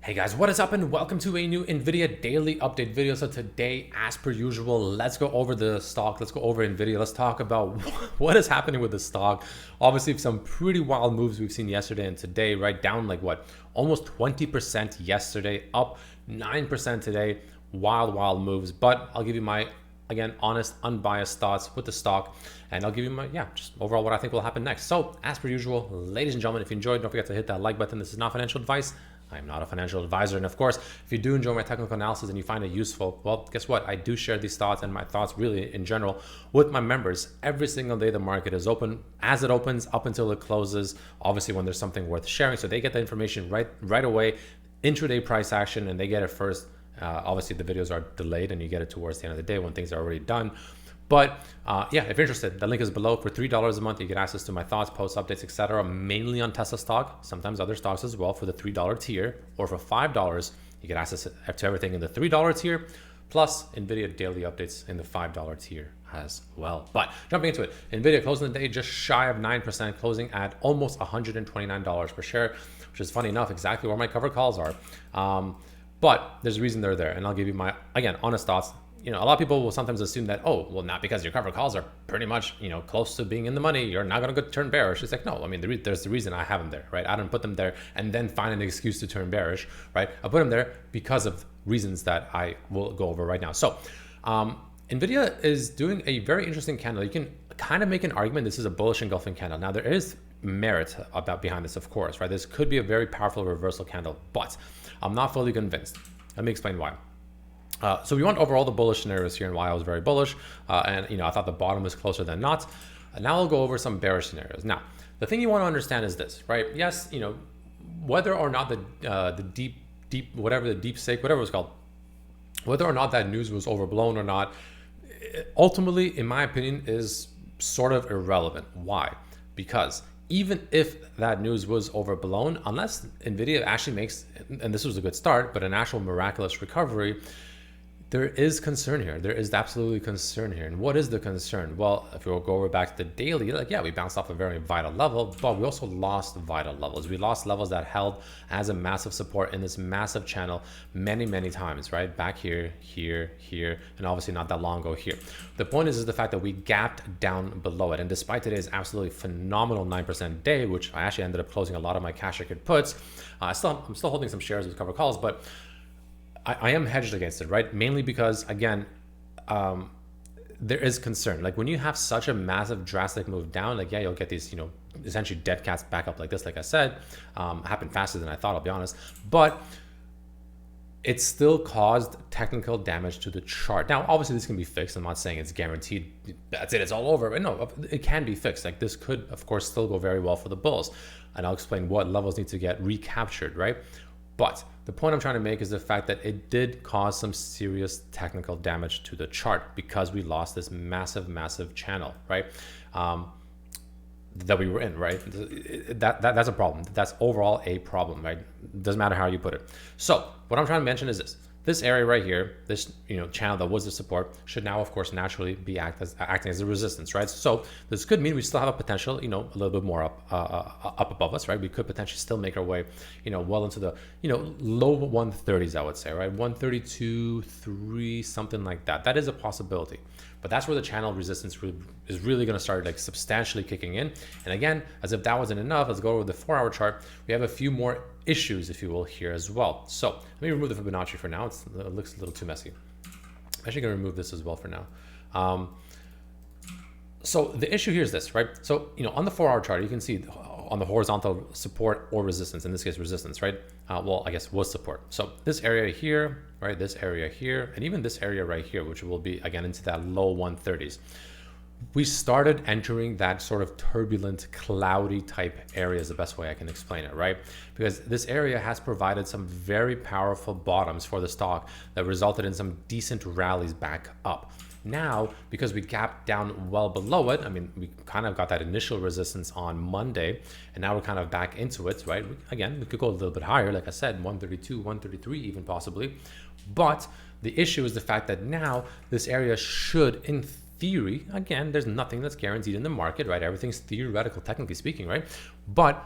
Hey guys, what is up and welcome to a new NVIDIA daily update video. So today, as per usual, let's go over the stock. Let's go over NVIDIA. Let's talk about what is happening with the stock. Obviously, some pretty wild moves we've seen yesterday and today, right? Down like what? Almost 20% yesterday, up 9% today. Wild moves. But I'll give you my, again, honest, unbiased thoughts with the stock. And I'll give you my, just overall what I think will happen next. So as per usual, ladies and gentlemen, if you enjoyed, don't forget to hit that like button. This is not financial advice. I am not a financial advisor. And of course, if you do enjoy my technical analysis and you find it useful, well, guess what? I do share these thoughts and my thoughts really in general with my members every single day the market is open, as it opens up until it closes, obviously when there's something worth sharing. So they get the information right away, intraday price action, and they get it first. Obviously the videos are delayed and you get it towards the end of the day when things are already done. But if you're interested, the link is below. For $3 a month, you get access to my thoughts, posts, updates, etc. Mainly on Tesla stock, sometimes other stocks as well for the $3 tier. Or for $5, you get access to everything in the $3 tier, plus NVIDIA daily updates in the $5 tier as well. But jumping into it, NVIDIA closing the day just shy of 9%, closing at almost $129 per share, which is funny enough, exactly where my covered calls are. But there's a reason they're there. And I'll give you my, again, honest thoughts. A lot of people will sometimes assume that, oh, well, not because your covered calls are pretty much, close to being in the money, you're not going to turn bearish. It's like, no, I mean, there's the reason I have them there, right? I don't put them there and then find an excuse to turn bearish, right? I put them there because of reasons that I will go over right now. So NVIDIA is doing a very interesting candle. You can kind of make an argument this is a bullish engulfing candle. Now, there is merit behind this, of course, right? This could be a very powerful reversal candle, but I'm not fully convinced. Let me explain why. So we went over all the bullish scenarios here and why I was very bullish. And I thought the bottom was closer than not. Now I'll go over some bearish scenarios. Now, the thing you want to understand is this, right? Yes, whether or not the deep, whatever the deep stake, whatever it's called, whether or not that news was overblown or not, ultimately, in my opinion, is sort of irrelevant. Why? Because even if that news was overblown, unless NVIDIA actually makes, and this was a good start, but an actual miraculous recovery, there is concern here. There is absolutely concern here. And what is the concern? Well, if we'll go over back to the daily, we bounced off a very vital level, but we also lost vital levels. We lost levels that held as a massive support in this massive channel many times, right? Back here, and obviously not that long ago here. The point is the fact that we gapped down below it. And despite today's absolutely phenomenal 9% day, which I actually ended up closing a lot of my cash record puts, I'm still holding some shares with cover calls, but I am hedged against it, right? Mainly because, again, there is concern. Like when you have such a massive drastic move down, you'll get these, essentially dead cats back up like this, like I said, happened faster than I thought, I'll be honest. But it still caused technical damage to the chart. Now, obviously this can be fixed. I'm not saying it's guaranteed. That's it, it's all over. But no, it can be fixed. Like this could, of course, still go very well for the bulls. And I'll explain what levels need to get recaptured, right? But the point I'm trying to make is the fact that it did cause some serious technical damage to the chart because we lost this massive channel, right? That we were in, right? That's a problem. That's overall a problem, right? Doesn't matter how you put it. So what I'm trying to mention is this area right here, this channel that was the support should now, of course, naturally be acting as a resistance, right? So this could mean we still have a potential, a little bit more up above us, right? We could potentially still make our way, well into the, low 130s, I would say, right? 132.3, something like that. That is a possibility. But that's where the channel resistance is really going to start substantially kicking in. And again, as if that wasn't enough, let's go over the 4-hour chart. We have a few more issues, if you will, here as well. So let me remove the Fibonacci for now. It looks a little too messy. I'm actually going to remove this as well for now. So the issue here is this, right? So, on the 4-hour chart, you can see on the horizontal support or resistance, in this case, resistance, right? Well, I guess was support. So this area here, right? This area here, and even this area right here, which will be, again, into that low 130s. We started entering that sort of turbulent, cloudy type area is the best way I can explain it, right? Because this area has provided some very powerful bottoms for the stock that resulted in some decent rallies back up. Now, because we gapped down well below it, I mean, we kind of got that initial resistance on Monday, and now we're kind of back into it, right? Again, we could go a little bit higher, like I said, 132, 133 even possibly. But the issue is the fact that now this area should, in theory, again, there's nothing that's guaranteed in the market, right? Everything's theoretical, technically speaking, right? But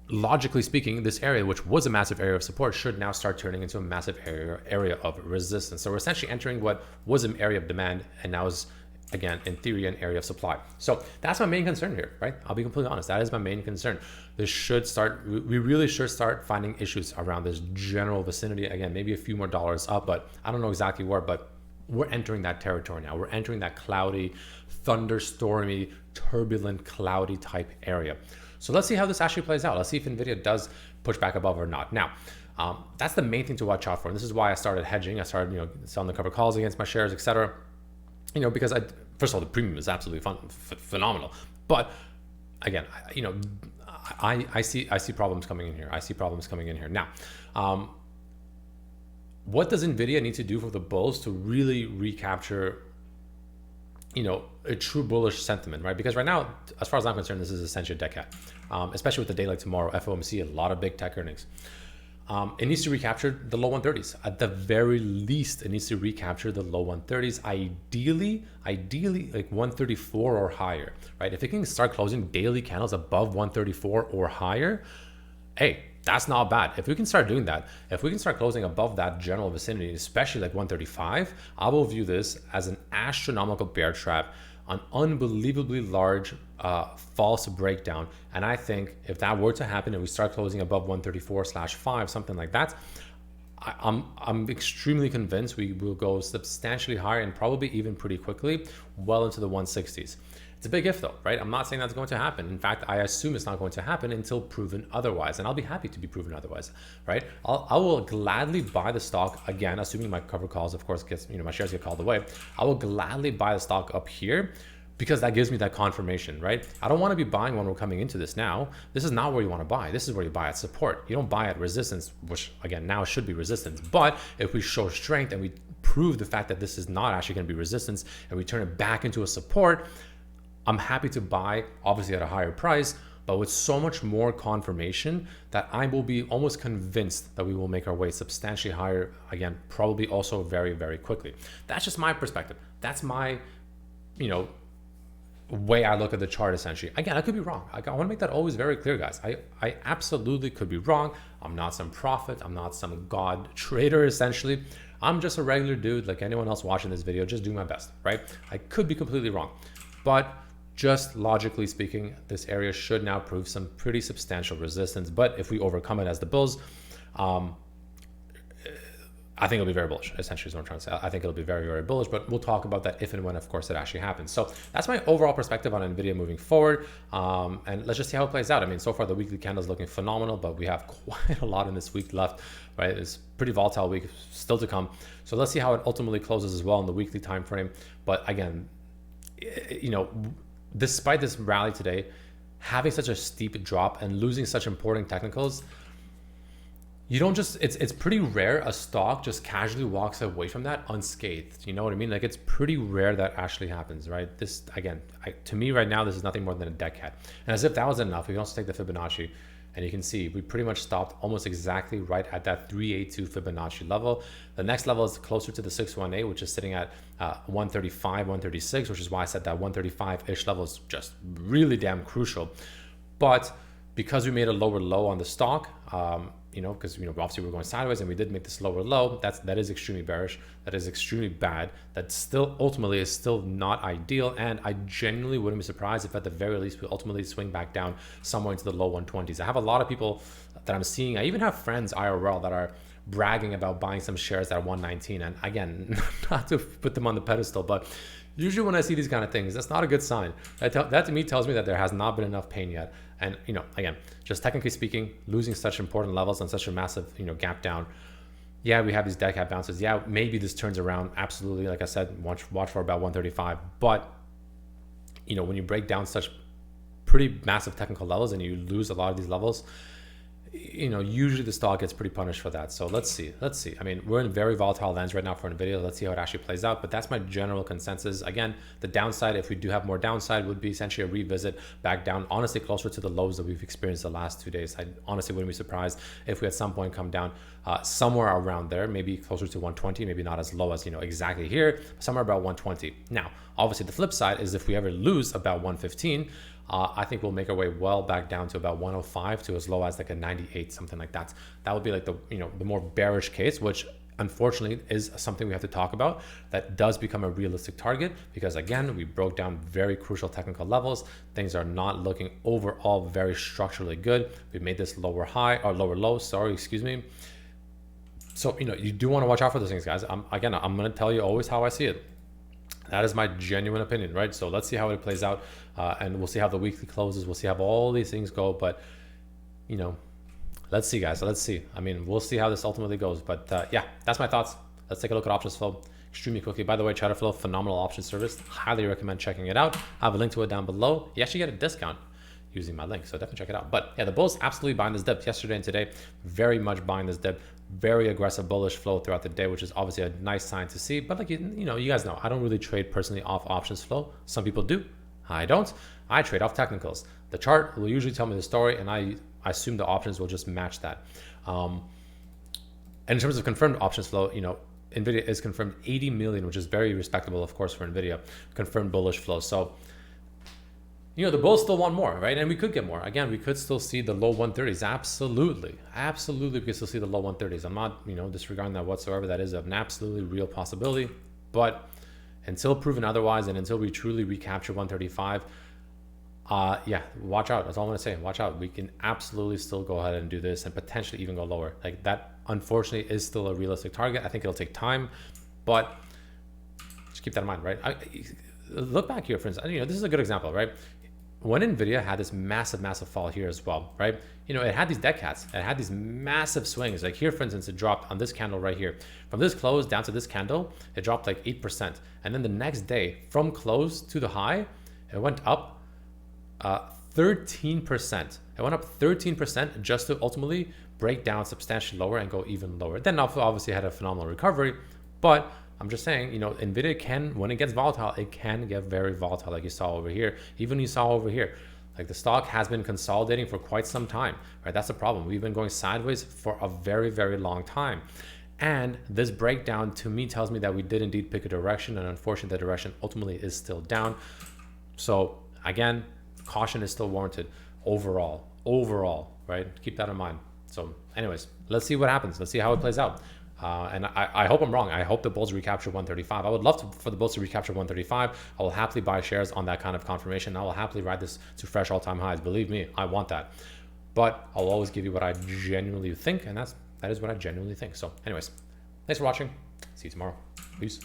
logically speaking, this area, which was a massive area of support, should now start turning into a massive area of resistance. So we're essentially entering what was an area of demand and now is, again, in theory, an area of supply. So that's my main concern here, right? I'll be completely honest. That is my main concern. We really should start finding issues around this general vicinity. Again, maybe a few more dollars up, but I don't know exactly where, but we're entering that territory now. We're entering that cloudy, thunderstormy, turbulent, cloudy type area. So let's see how this actually plays out. Let's see if NVIDIA does push back above or not. Now, that's the main thing to watch out for. And this is why I started hedging. I started, selling the cover calls against my shares, etc. Because first of all, the premium is absolutely phenomenal. But again, I see problems coming in here. I see problems coming in here. Now, what does NVIDIA need to do for the bulls to really recapture a true bullish sentiment, right? Because right now, as far as I'm concerned, this is essentially a dead cat, especially with the day like tomorrow, FOMC, a lot of big tech earnings. It needs to recapture the low 130s. At the very least, it needs to recapture the low 130s, ideally like 134 or higher, right? If it can start closing daily candles above 134 or higher, hey, that's not bad. If we can start doing that, if we can start closing above that general vicinity, especially like 135, I will view this as an astronomical bear trap, an unbelievably large false breakdown. And I think if that were to happen and we start closing above 134/5, something like that, I'm extremely convinced we will go substantially higher and probably even pretty quickly, well into the 160s. It's a big if though, right? I'm not saying that's going to happen. In fact, I assume it's not going to happen until proven otherwise. And I'll be happy to be proven otherwise, right? I will gladly buy the stock again, assuming my cover calls, of course, my shares get called away. I will gladly buy the stock up here because that gives me that confirmation, right? I don't want to be buying when we're coming into this now. This is not where you want to buy. This is where you buy at support. You don't buy at resistance, which again, now should be resistance. But if we show strength and we prove the fact that this is not actually going to be resistance and we turn it back into a support, I'm happy to buy, obviously at a higher price, but with so much more confirmation that I will be almost convinced that we will make our way substantially higher, again, probably also very, very quickly. That's just my perspective. That's my, way I look at the chart essentially. Again, I could be wrong. I want to make that always very clear, guys. I absolutely could be wrong. I'm not some prophet. I'm not some god trader, essentially. I'm just a regular dude like anyone else watching this video, just doing my best, right? I could be completely wrong, but just logically speaking, this area should now prove some pretty substantial resistance. But if we overcome it as the bulls, I think it'll be very bullish, essentially is what I'm trying to say. I think it'll be very, very bullish, but we'll talk about that if and when, of course, it actually happens. So that's my overall perspective on NVIDIA moving forward. And let's just see how it plays out. I mean, so far the weekly candle is looking phenomenal, but we have quite a lot in this week left, right? It's a pretty volatile week still to come. So let's see how it ultimately closes as well in the weekly time frame. But again, despite this rally today, having such a steep drop and losing such important technicals, you don't just, it's pretty rare a stock just casually walks away from that unscathed. You know what I mean? Like, it's pretty rare that actually happens, right? This, again, to me right now, this is nothing more than a dead cat. And as if that was enough, we can also take the Fibonacci, and you can see we pretty much stopped almost exactly right at that 382 Fibonacci level. The next level is closer to the 618, which is sitting at 135, 136, which is why I said that 135-ish level is just really damn crucial. But because we made a lower low on the stock, because obviously we're going sideways and we did make this lower low, that is extremely bearish. That is extremely bad. That still ultimately is still not ideal. And I genuinely wouldn't be surprised if at the very least we ultimately swing back down somewhere into the low 120s. I have a lot of people that I'm seeing. I even have friends IRL that are bragging about buying some shares at 119. And again, not to put them on the pedestal, but usually when I see these kind of things, that's not a good sign. That to me tells me that there has not been enough pain yet. And, again, just technically speaking, losing such important levels on such a massive, gap down. Yeah, we have these dead cat bounces. Yeah, maybe this turns around. Absolutely. Like I said, watch for about 135. But, when you break down such pretty massive technical levels and you lose a lot of these levels, usually the stock gets pretty punished for that. So let's see. I mean, we're in very volatile lands right now for NVIDIA. Let's see how it actually plays out. But that's my general consensus. Again, the downside, if we do have more downside, would be essentially a revisit back down, honestly, closer to the lows that we've experienced the last 2 days. I honestly wouldn't be surprised if we at some point come down somewhere around there, maybe closer to 120, maybe not as low as, exactly here, somewhere about 120. Now, obviously, the flip side is if we ever lose about 115, I think we'll make our way well back down to about 105 to as low as like a 98, something like that. That would be like the, you know, the more bearish case, which unfortunately is something we have to talk about. That does become a realistic target because again, we broke down very crucial technical levels. Things are not looking overall very structurally good. We made this lower high or lower low, sorry, excuse me. So, you know, you do want to watch out for those things, guys. I'm going to tell you always how I see it. That is my genuine opinion, right? So let's see how it plays out, and we'll see how the weekly closes. We'll see how all these things go, but you know, let's see, guys. Let's see. I mean, we'll see how this ultimately goes. But yeah, that's my thoughts. Let's take a look at options flow extremely quickly. By the way, Chatter Flow, phenomenal option service. Highly recommend checking it out. I have a link to it down below. You actually get a discount using my link, so definitely check it out. But yeah, the bulls absolutely buying this dip yesterday and today. Very much buying this dip. Very aggressive bullish flow throughout the day, which is obviously a nice sign to see. But like, you know, you guys know, I don't really trade personally off options flow. Some people do. I don't. I trade off technicals. The chart will usually tell me the story, and I assume the options will just match that. And in terms of confirmed options flow, you know, NVIDIA is confirmed 80 million, which is very respectable, of course, for NVIDIA, confirmed bullish flow. So, you know, the bulls still want more, right? And we could get more. Again, we could still see the low 130s. Absolutely. Absolutely, we could still see the low 130s. I'm not, you know, disregarding that whatsoever. That is an absolutely real possibility. But until proven otherwise and until we truly recapture 135, yeah, watch out. That's all I'm going to say. Watch out. We can absolutely still go ahead and do this and potentially even go lower. Like that, unfortunately, is still a realistic target. I think it'll take time, but just keep that in mind, right? Look back here, friends. You know, this is a good example, right? When NVIDIA had this massive fall here as well, right? You know, it had these dead cats. It had these massive swings. Like here, for instance, it dropped on this candle right here. From this close down to this candle, it dropped like 8%. And then the next day, from close to the high, it went up 13%. It went up 13% just to ultimately break down substantially lower and go even lower. Then obviously had a phenomenal recovery, but I'm just saying, you know, NVIDIA can, when it gets volatile, it can get very volatile, like you saw over here. Even you saw over here, like the stock has been consolidating for quite some time, right? That's the problem. We've been going sideways for a very long time. And this breakdown to me tells me that we did indeed pick a direction, and unfortunately the direction ultimately is still down. So again, caution is still warranted overall, right? Keep that in mind. So anyways, let's see what happens. Let's see how it plays out. And I hope I'm wrong. I hope the bulls recapture 135. I would love for the bulls to recapture 135. I will happily buy shares on that kind of confirmation. I will happily ride this to fresh all-time highs. Believe me, I want that. But I'll always give you what I genuinely think, and that is what I genuinely think. So anyways, thanks for watching. See you tomorrow. Peace.